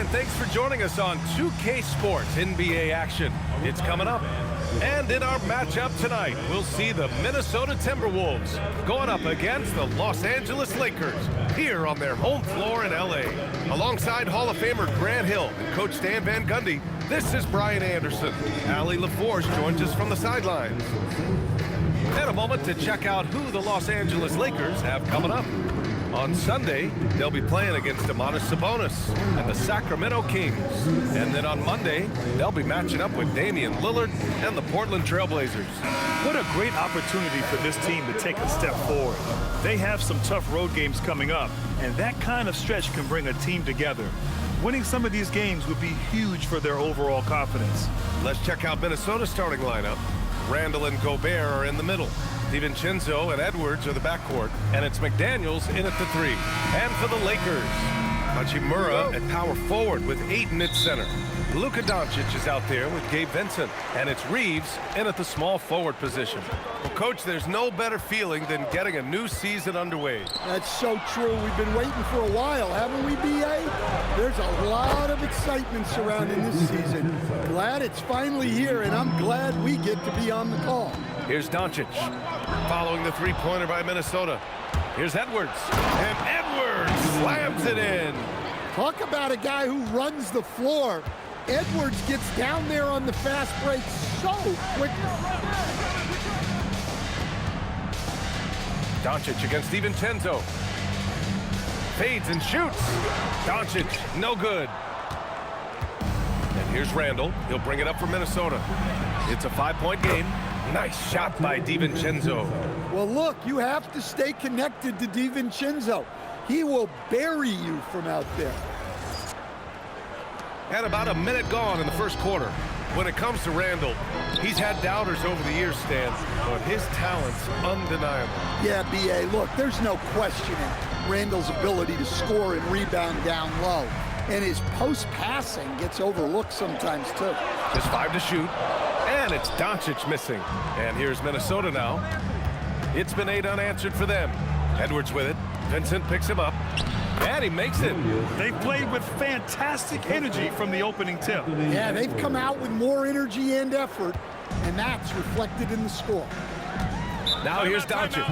and thanks for joining us on 2K Sports NBA action. It's coming up. And in our matchup tonight, we'll see the Minnesota Timberwolves going up against the Los Angeles Lakers here on their home floor in LA. Alongside Hall of Famer Grant Hill and Coach Stan Van Gundy, this is Brian Anderson. Allie LaForge joins us from the sidelines. And a moment to check out who the Los Angeles Lakers have coming up. On Sunday, they'll be playing against Domantas Sabonis and the Sacramento Kings. And then on Monday, they'll be matching up with Damian Lillard and the Portland Trail Blazers. What a great opportunity for this team to take a step forward. They have some tough road games coming up, and that kind of stretch can bring a team together. Winning some of these games would be huge for their overall confidence. Let's check out Minnesota's starting lineup. Randall and Gobert are in the middle. DiVincenzo and Edwards are the backcourt, and it's McDaniels in at the 3. And for the Lakers, Hachimura at power forward with Ayton at center. Luka Doncic is out there with Gabe Vincent, and it's Reeves in at the small forward position. Well, Coach, there's no better feeling than getting a new season underway. That's so true. We've been waiting for a while, haven't we, B.A.? There's a lot of excitement surrounding this season. Glad it's finally here, and I'm glad we get to be on the call. Here's Doncic, following the three-pointer by Minnesota. Here's Edwards, and Edwards slams it in. Talk about a guy who runs the floor. Edwards gets down there on the fast break so quickly. Doncic against DiVincenzo. Fades and shoots. Doncic, no good. And here's Randall. He'll bring it up for Minnesota. It's a 5-point game. Nice shot by DiVincenzo. Well, look, you have to stay connected to DiVincenzo. He will bury you from out there. And about a minute gone in the first quarter. When it comes to Randall, he's had doubters over the years, Stan, but his talent's undeniable. Yeah, B.A., look, there's no questioning Randall's ability to score and rebound down low. And his post-passing gets overlooked sometimes, too. Just 5 to shoot. And it's Doncic missing. And here's Minnesota now. It's been 8 unanswered for them. Edwards with it. Vincent picks him up. And he makes it. They played with fantastic energy from the opening tip. Yeah, they've come out with more energy and effort, and that's reflected in the score. Now here's Doncic.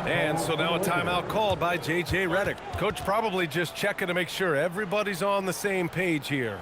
And so now a timeout called by J.J. Redick. Coach probably just checking to make sure everybody's on the same page here.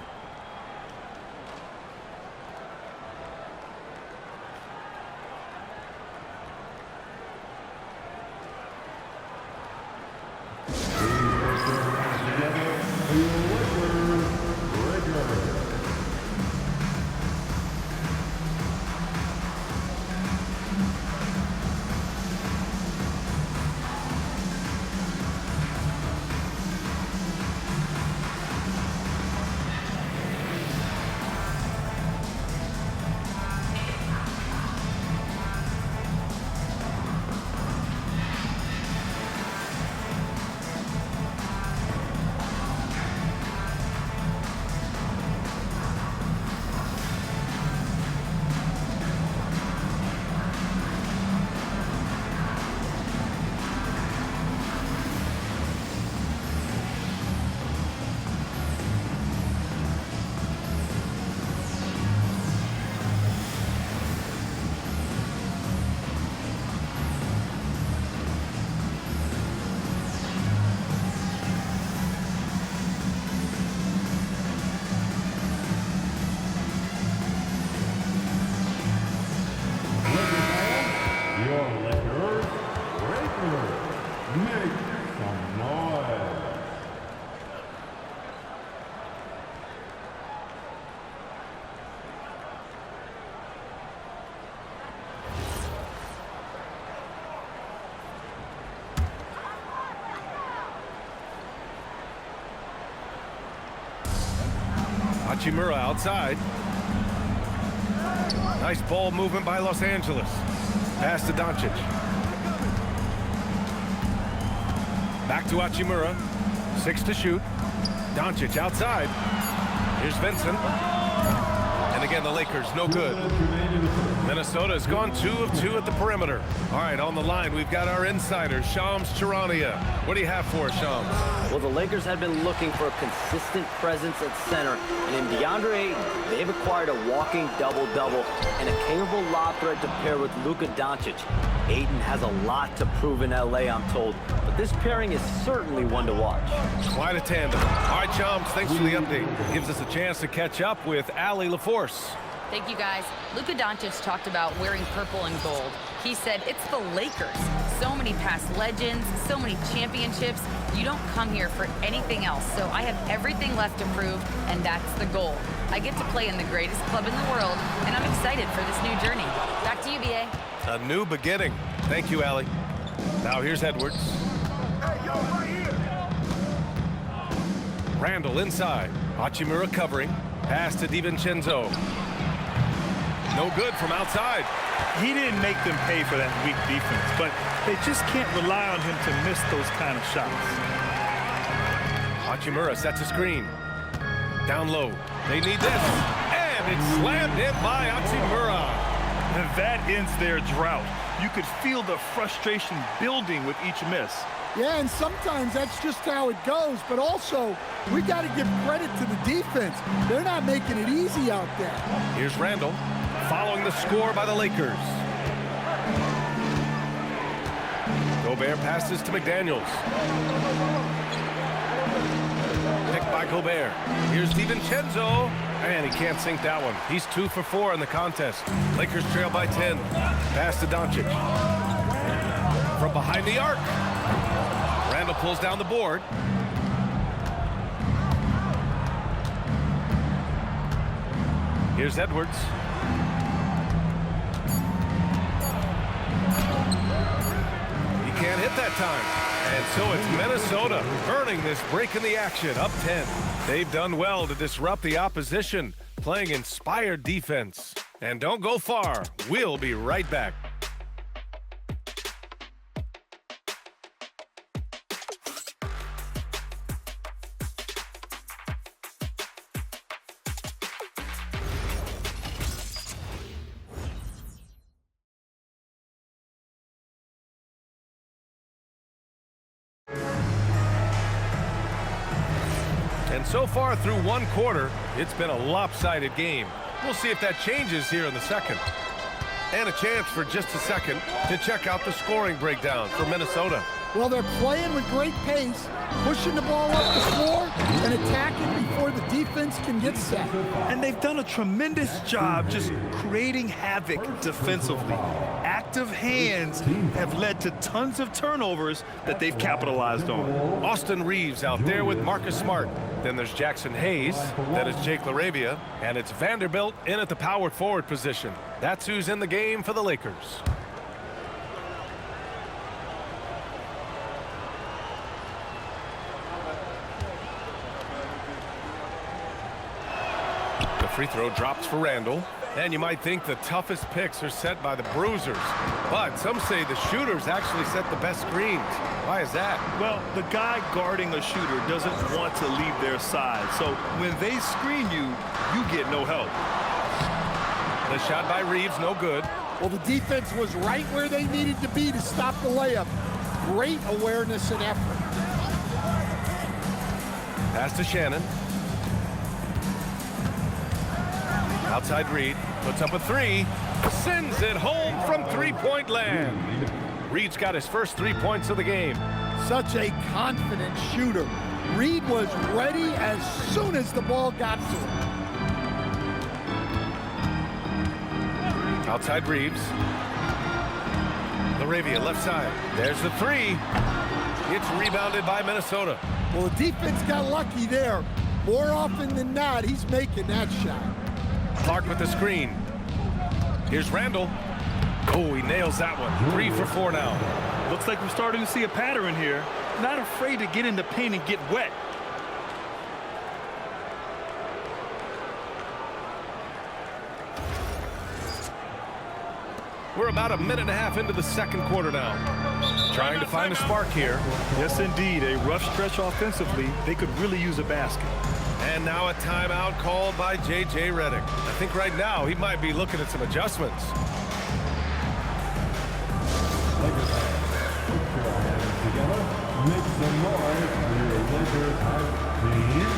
Hachimura outside. Nice ball movement by Los Angeles. Pass to Doncic. Back to Hachimura. 6 to shoot. Doncic outside. Here's Vincent. And again, the Lakers, no good. Minnesota's gone 2 of 2 at the perimeter. All right, on the line, we've got our insider, Shams Charania. What do you have for us, Shams? Well, the Lakers have been looking for a consistent presence at center, and in DeAndre Ayton, they've acquired a walking double-double and a capable lob threat to pair with Luka Doncic. Ayton has a lot to prove in L.A., I'm told, but this pairing is certainly one to watch. Quite a tandem. All right, Shams, thanks for the update. Gives us a chance to catch up with Allie LaForce. Thank you, guys. Luka Doncic talked about wearing purple and gold. He said, it's the Lakers. So many past legends, so many championships. You don't come here for anything else. So I have everything left to prove, and that's the goal. I get to play in the greatest club in the world, and I'm excited for this new journey. Back to you, B.A. A new beginning. Thank you, Allie. Now here's Edwards. Hey, yo, right here. Randall inside. Hachimura covering. Pass to DiVincenzo. No good from outside. He didn't make them pay for that weak defense, but they just can't rely on him to miss those kind of shots. Hachimura sets a screen. Down low. They need this. And it's slammed in by Hachimura. And that ends their drought. You could feel the frustration building with each miss. Yeah, and sometimes that's just how it goes, but also we got to give credit to the defense. They're not making it easy out there. Here's Randall, following the score by the Lakers. Gobert passes to McDaniels. Picked by Gobert. Here's DiVincenzo, and he can't sink that one. He's 2 for 4 in the contest. Lakers trail by 10. Pass to Doncic. From behind the arc. Randall pulls down the board. Here's Edwards. He can't hit that time. And so it's Minnesota earning this break in the action, up 10. They've done well to disrupt the opposition, playing inspired defense. And don't go far. We'll be right back. And so far through one quarter, it's been a lopsided game. We'll see if that changes here in the second. And a chance for just a second to check out the scoring breakdown for Minnesota. Well, they're playing with great pace, pushing the ball up the floor and attacking before the defense can get set. And they've done a tremendous job just creating havoc defensively. Active hands have led to tons of turnovers that they've capitalized on. Austin Reeves out there with Marcus Smart. Then there's Jackson Hayes. That is Jake LaRavia. And it's Vanderbilt in at the power forward position. That's who's in the game for the Lakers. The free throw drops for Randall. And you might think the toughest picks are set by the bruisers. But some say the shooters actually set the best screens. Why is that? Well, the guy guarding a shooter doesn't want to leave their side. So when they screen you, you get no help. The shot by Reeves, no good. Well, the defense was right where they needed to be to stop the layup. Great awareness and effort. Pass to Shannon. Outside Reed, puts up a three, sends it home from three-point land. Reed's got his first 3 points of the game. Such a confident shooter. Reed was ready as soon as the ball got to him. Outside Reeves. LaRavia, left side. There's the three. It's rebounded by Minnesota. Well, the defense got lucky there. More often than not, he's making that shot. Clark with the screen. Here's Randall. Oh, he nails that one. 3 for 4 now. Looks like we're starting to see a pattern here. Not afraid to get in the paint and get wet. We're about a minute and a half into the second quarter now. Trying to find a spark here. Yes, indeed. A rough stretch offensively. They could really use a basket. And now a timeout called by J.J. Redick. I think right now he might be looking at some adjustments. Lakers fans, put your hands together. Make some noise for your Lakers hype team.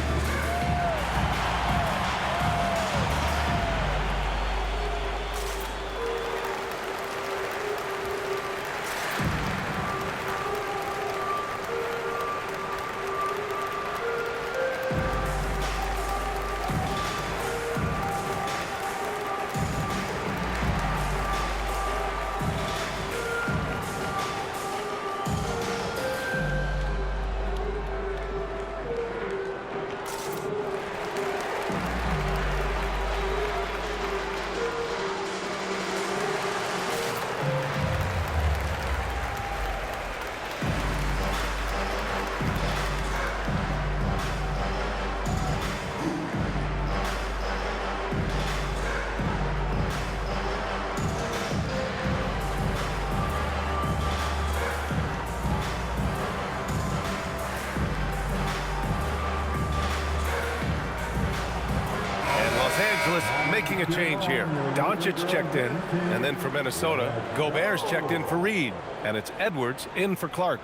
Making a change here. Doncic checked in, and then for Minnesota, Gobert's checked in for Reed, and it's Edwards in for Clark.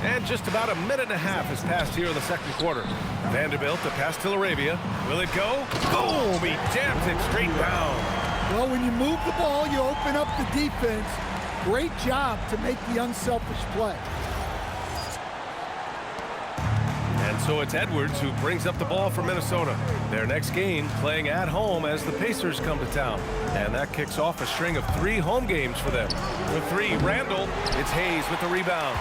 And just about a minute and a half has passed here in the second quarter. Vanderbilt to pass to Laravia. Will it go? Boom! He jams it straight down. Well, when you move the ball, you open up the defense. Great job to make the unselfish play. And so it's Edwards who brings up the ball for Minnesota. Their next game playing at home as the Pacers come to town. And that kicks off a string of 3 home games for them. For 3, Randall. It's Hayes with the rebound.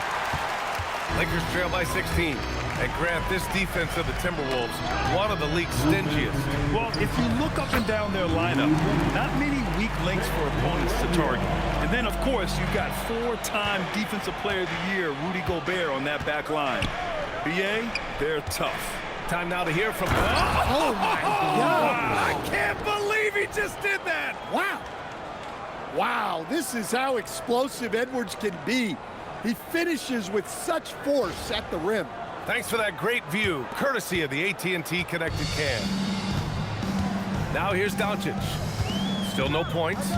Lakers trail by 16. And Grant, this defense of the Timberwolves, one of the league's stingiest. Well, if you look up and down their lineup, not many weak links for opponents to target. And then, of course, you've got 4-time Defensive Player of the Year, Rudy Gobert, on that back line. BA, they're tough. Time now to hear from... Oh, my God. I can't believe he just did that. Wow. Wow, this is how explosive Edwards can be. He finishes with such force at the rim. Thanks for that great view, courtesy of the AT&T Connected Cam. Now here's Doncic. Still no points.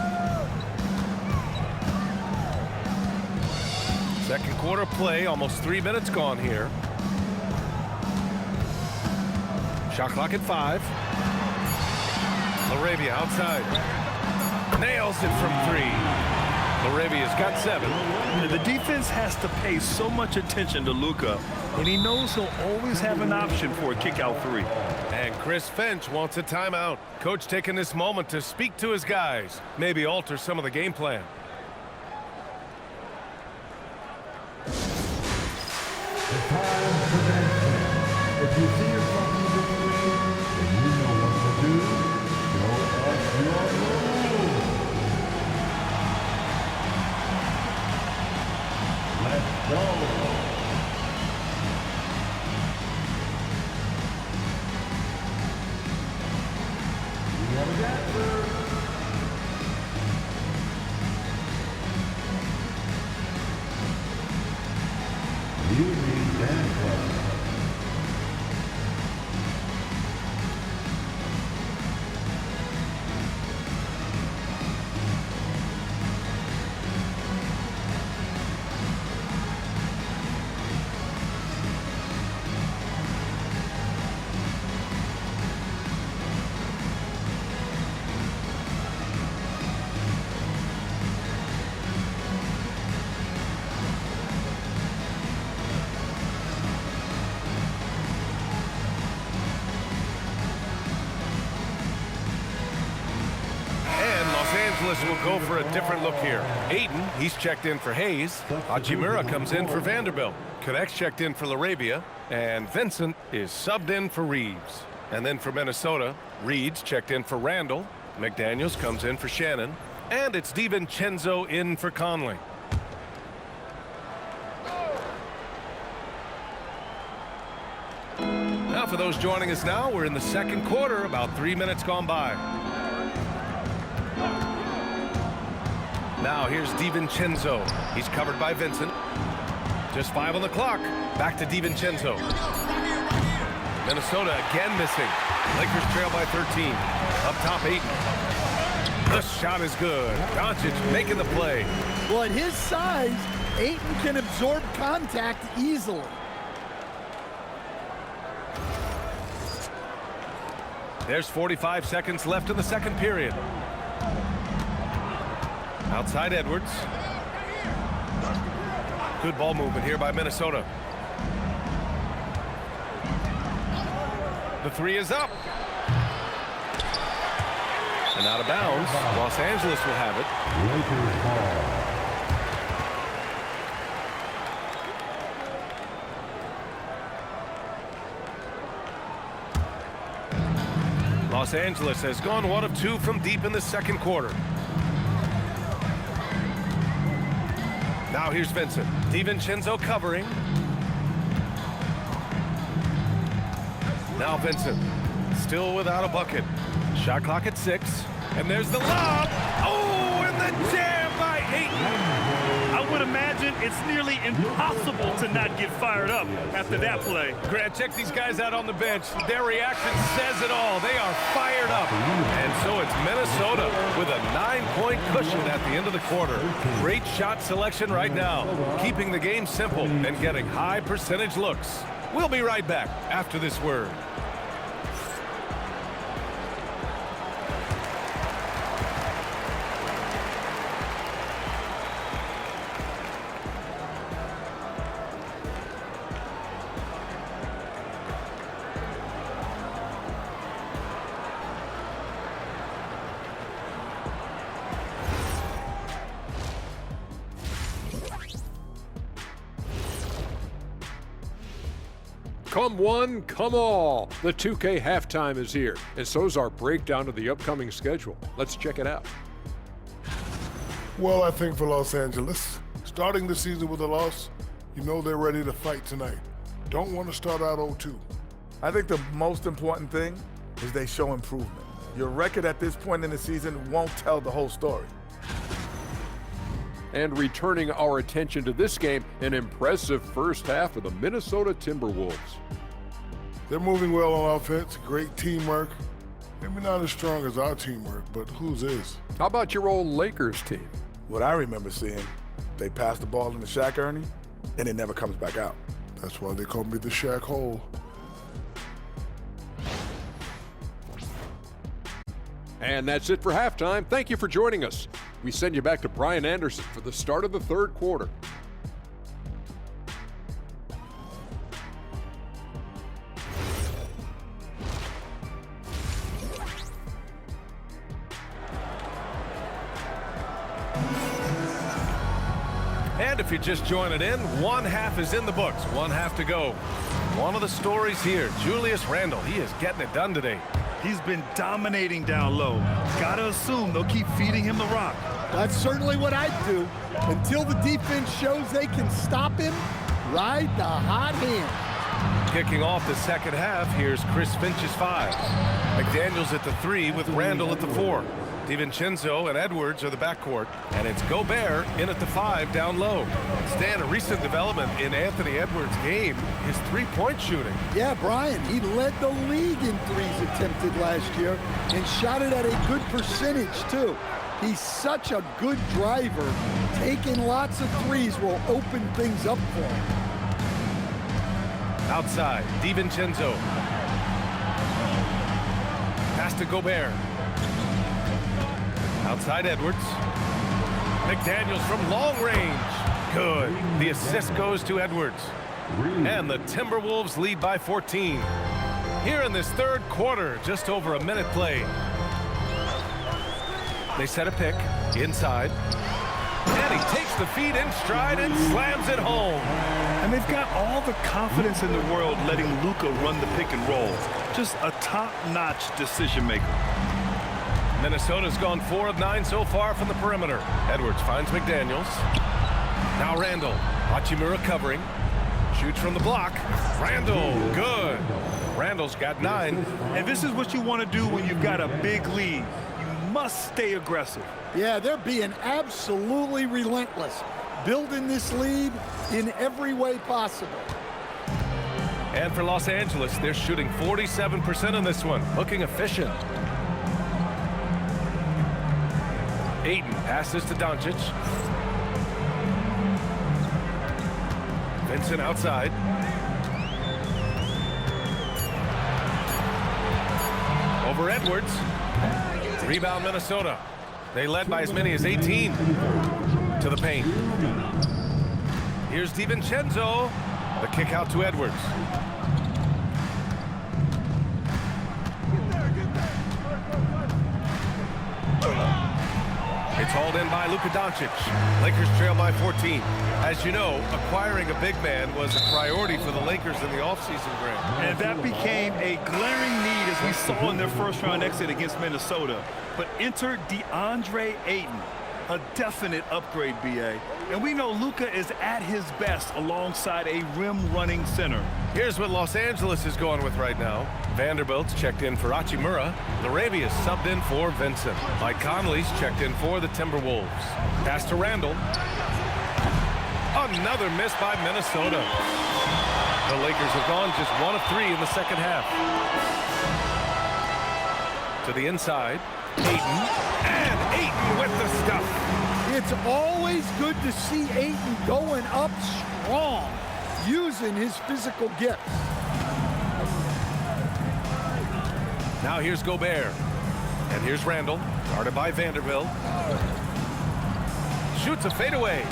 Second quarter play, almost 3 minutes gone here. Shot clock at 5. Laravia outside. Nails it from 3. Laravia's got 7. The defense has to pay so much attention to Luka, and he knows he'll always have an option for a kick-out 3. And Chris Finch wants a timeout. Coach taking this moment to speak to his guys, maybe alter some of the game plan. It's time for action. If you see yourself in the screen, then you know what to do. Show us your moves. Let's go. We have a dancer. You need dance club. Will go for a different look here. Aiden, he's checked in for Hayes. Hachimura comes in for Vanderbilt. Connect's checked in for Laravia. And Vincent is subbed in for Reeves. And then for Minnesota, Reed's checked in for Randall. McDaniels comes in for Shannon. And it's DiVincenzo in for Conley. Now for those joining us now, we're in the second quarter, about 3 minutes gone by. Now here's DiVincenzo. He's covered by Vincent. Just 5 on the clock. Back to DiVincenzo. Minnesota again missing. Lakers trail by 13. Up top, Ayton. The shot is good. Doncic making the play. Well, at his size, Ayton can absorb contact easily. There's 45 seconds left in the second period. Outside Edwards. Good ball movement here by Minnesota. The three is up. And out of bounds. Los Angeles will have it. Lakers ball. Los Angeles has gone 1 of 2 from deep in the second quarter. Now here's Vincent. DiVincenzo covering. Now Vincent. Still without a bucket. Shot clock at 6. And there's the lob. Oh, and the jam by Ayton. I would imagine it's nearly impossible to not get fired up after that play. Grant, check these guys out on the bench. Their reaction says it all. They are fired up. And so it's Minnesota with a 9-point cushion at the end of the quarter. Great shot selection right now, keeping the game simple and getting high percentage looks. We'll be right back after this word. Come one, come all. The 2K halftime is here, and so's our breakdown of the upcoming schedule. Let's check it out. Well, I think for Los Angeles, starting the season with a loss, you know they're ready to fight tonight. Don't want to start out 0-2. I think the most important thing is they show improvement. Your record at this point in the season won't tell the whole story. And returning our attention to this game, an impressive first half of the Minnesota Timberwolves. They're moving well on offense, great teamwork. Maybe not as strong as our teamwork, but whose is? How about your old Lakers team? What I remember seeing, they pass the ball into Shaq, Ernie, and it never comes back out. That's why they call me the Shaq Hole. And that's it for halftime. Thank you for joining us. We send you back to Brian Anderson for the start of the third quarter. And if you're just joining in, one half is in the books, one half to go. One of the stories here, Julius Randle, he is getting it done today. He's been dominating down low. Gotta assume they'll keep feeding him the rock. That's certainly what I'd do. Until the defense shows they can stop him, ride the hot hand. Kicking off the second half, here's Chris Finch's 5. McDaniels at the 3 with Randle at the 4. DiVincenzo and Edwards are the backcourt, and it's Gobert in at the 5 down low. Stan, a recent development in Anthony Edwards' game, his three-point shooting. Yeah, Brian, he led the league in threes attempted last year and shot it at a good percentage, too. He's such a good driver. Taking lots of threes will open things up for him. Outside, DiVincenzo. Pass to Gobert. Outside Edwards. McDaniels from long range. Good. The assist goes to Edwards. And the Timberwolves lead by 14. Here in this third quarter, just over a minute played. They set a pick inside. And he takes the feed in stride and slams it home. And they've got all the confidence in the world letting Luka run the pick and roll. Just a top-notch decision maker. Minnesota's gone 4 of 9 so far from the perimeter. Edwards finds McDaniels. Now Randle. Hachimura covering. Shoots from the block. Randle, good. Randle's got 9. And this is what you want to do when you've got a big lead. You must stay aggressive. Yeah, they're being absolutely relentless, building this lead in every way possible. And for Los Angeles, they're shooting 47% in this one, looking efficient. Ayton passes to Doncic. Vincent outside. Over Edwards. Rebound Minnesota. They led by as many as 18 to the paint. Here's DiVincenzo. The kick out to Edwards. It's hauled in by Luka Doncic. Lakers trail by 14. As you know, acquiring a big man was a priority for the Lakers in the offseason, Graham. And that became a glaring need as we saw in their first-round exit against Minnesota. But enter DeAndre Ayton, a definite upgrade, B.A. And we know Luka is at his best alongside a rim-running center. Here's what Los Angeles is going with right now. Vanderbilt's checked in for Hachimura. Larabia's subbed in for Vincent. Mike Conley's checked in for the Timberwolves. Pass to Randall. Another miss by Minnesota. The Lakers have gone just 1 of 3 in the second half. To the inside. Ayton. And Ayton with the stuff. It's always good to see Ayton going up strong, using his physical gifts. Now here's Gobert. And here's Randall, guarded by Vanderbilt. Shoots a fadeaway.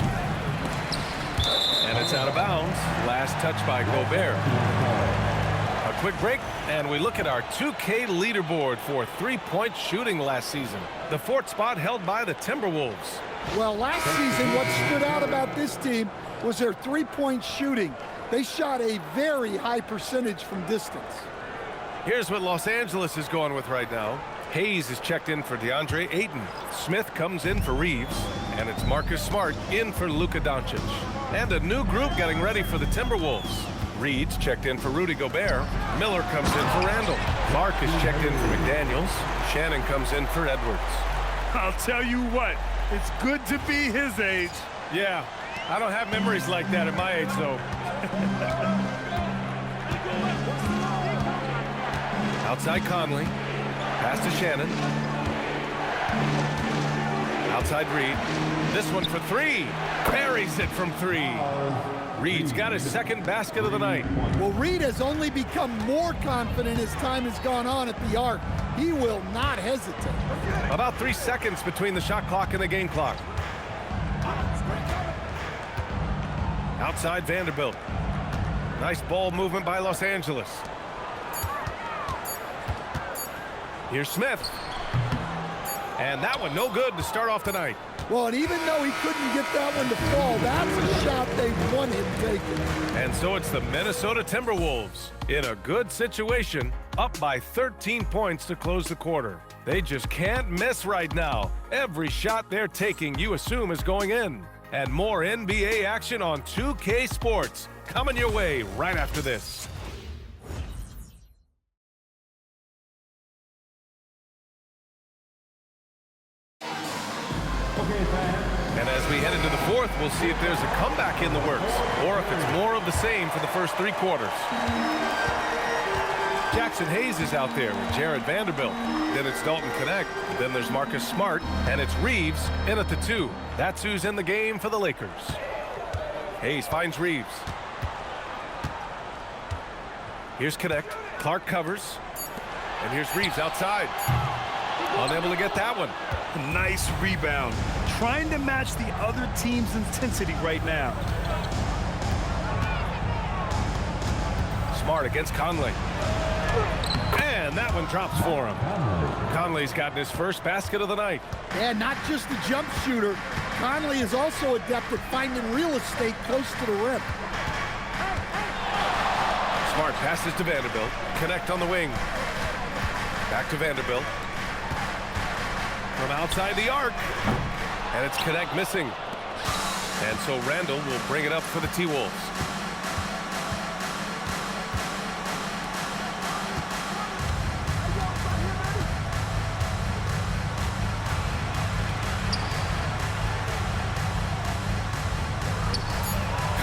And it's out of bounds. Last touch by Gobert. A quick break, and we look at our 2K leaderboard for three-point shooting last season. The 4th spot held by the Timberwolves. Well, last season, what stood out about this team was their three-point shooting. They shot a very high percentage from distance. Here's what Los Angeles is going with right now. Hayes is checked in for DeAndre Ayton. Smith comes in for Reeves. And it's Marcus Smart in for Luka Doncic. And a new group getting ready for the Timberwolves. Reed's checked in for Rudy Gobert. Miller comes in for Randall. Mark is checked in for McDaniels. Shannon comes in for Edwards. I'll tell you what, it's good to be his age. Yeah, I don't have memories like that at my age, though. Outside Conley. Pass to Shannon. Outside Reed. This one for 3. Buries it from 3. Reed's got his second basket of the night. Well, Reed has only become more confident as time has gone on at the arc. He will not hesitate. About 3 seconds between the shot clock and the game clock. Outside Vanderbilt. Nice ball movement by Los Angeles. Here's Smith. And that one no good to start off tonight. Well, and even though he couldn't get that one to fall, that's a shot they want him taking. And so it's the Minnesota Timberwolves in a good situation, up by 13 points to close the quarter. They just can't miss right now. Every shot they're taking, you assume, is going in. And more NBA action on 2K Sports coming your way right after this. And as we head into the 4th, we'll see if there's a comeback in the works or if it's more of the same for the first 3 quarters. Jackson Hayes is out there with Jared Vanderbilt. Then it's Dalton Connect. Then there's Marcus Smart. And it's Reeves in at the 2. That's who's in the game for the Lakers. Hayes finds Reeves. Here's Connect. Clark covers. And here's Reeves outside. Unable to get that one. Nice rebound. Trying to match the other team's intensity right now. Smart against Conley. And that one drops for him. Conley's gotten his first basket of the night. And not just a jump shooter, Conley is also adept at finding real estate close to the rim. Smart passes to Vanderbilt. Connect on the wing. Back to Vanderbilt. From outside the arc. And it's Connect missing. And so Randall will bring it up for the T-Wolves.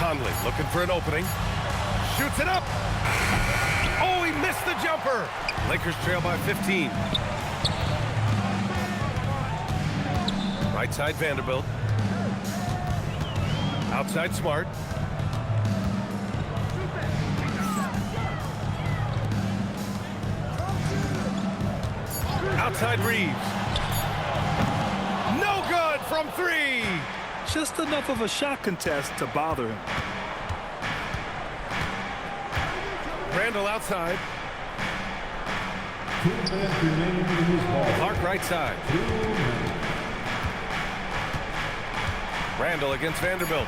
Conley looking for an opening. Shoots it up. Oh, he missed the jumper. Lakers trail by 15. Right side Vanderbilt. Outside Smart. Outside Reeves. No good from 3. Just enough of a shot contest to bother him. Randall outside. 2 minutes remaining in this ball. Clark right side. Randall against Vanderbilt.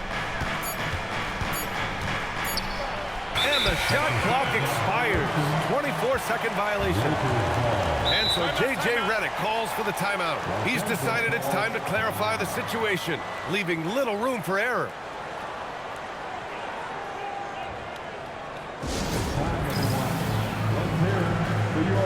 And the shot clock expires. 24-second violation. And so J.J. Redick calls for the timeout. He's decided it's time to clarify the situation, leaving little room for error. Let's hear it for your Lakers girl.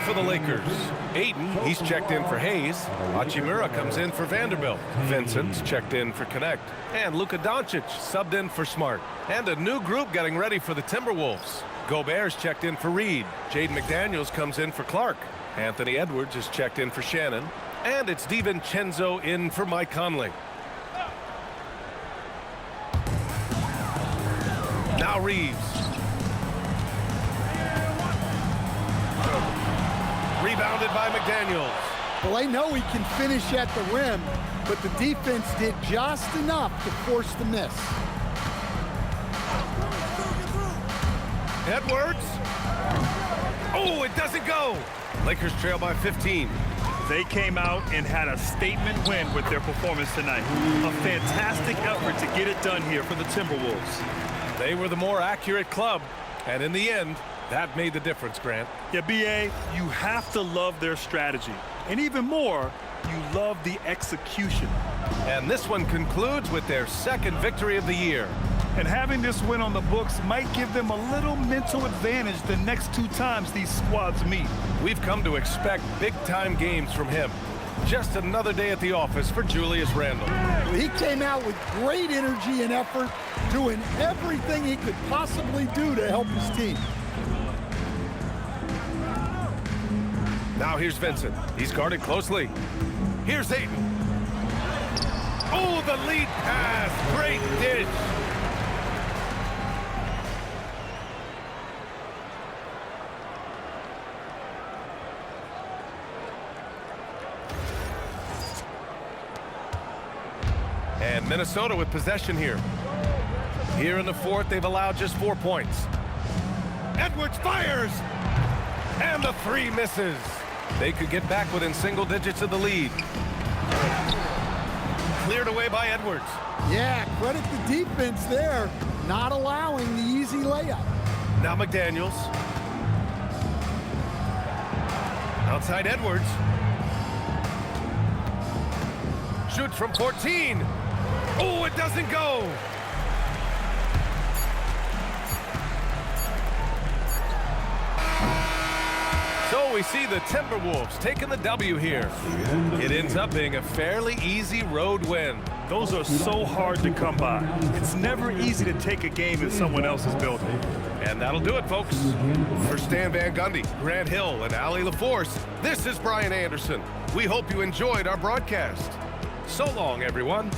For the Lakers. Aiden, he's checked in for Hayes. Hachimura comes in for Vanderbilt. Vincent's checked in for Connect. And Luka Doncic subbed in for Smart. And a new group getting ready for the Timberwolves. Gobert's checked in for Reed. Jaden McDaniels comes in for Clark. Anthony Edwards is checked in for Shannon. And it's DiVincenzo in for Mike Conley. Now Reeves. Rebounded by McDaniels. Well, I know he can finish at the rim, but the defense did just enough to force the miss. Edwards. Oh, it doesn't go. Lakers trail by 15. They came out and had a statement win with their performance tonight. A fantastic effort to get it done here for the Timberwolves. They were the more accurate club, and in the end, that made the difference, Grant. Yeah, B.A., you have to love their strategy. And even more, you love the execution. And this one concludes with their second victory of the year. And having this win on the books might give them a little mental advantage the next 2 times these squads meet. We've come to expect big-time games from him. Just another day at the office for Julius Randle. He came out with great energy and effort, doing everything he could possibly do to help his team. Now here's Vincent. He's guarded closely. Here's Ayton. Oh, the lead pass. Great dish. And Minnesota with possession here. Here in the fourth, they've allowed just 4 points. Edwards fires. And the 3 misses. They could get back within single digits of the lead. Cleared away by Edwards. Yeah, credit the defense there, not allowing the easy layup. Now McDaniels. Outside Edwards. Shoots from 14. Oh, it doesn't go. So we see the Timberwolves taking the W here. It ends up being a fairly easy road win. Those are so hard to come by. It's never easy to take a game in someone else's building. And that'll do it, folks. For Stan Van Gundy, Grant Hill, and Allie LaForce, this is Brian Anderson. We hope you enjoyed our broadcast. So long, everyone.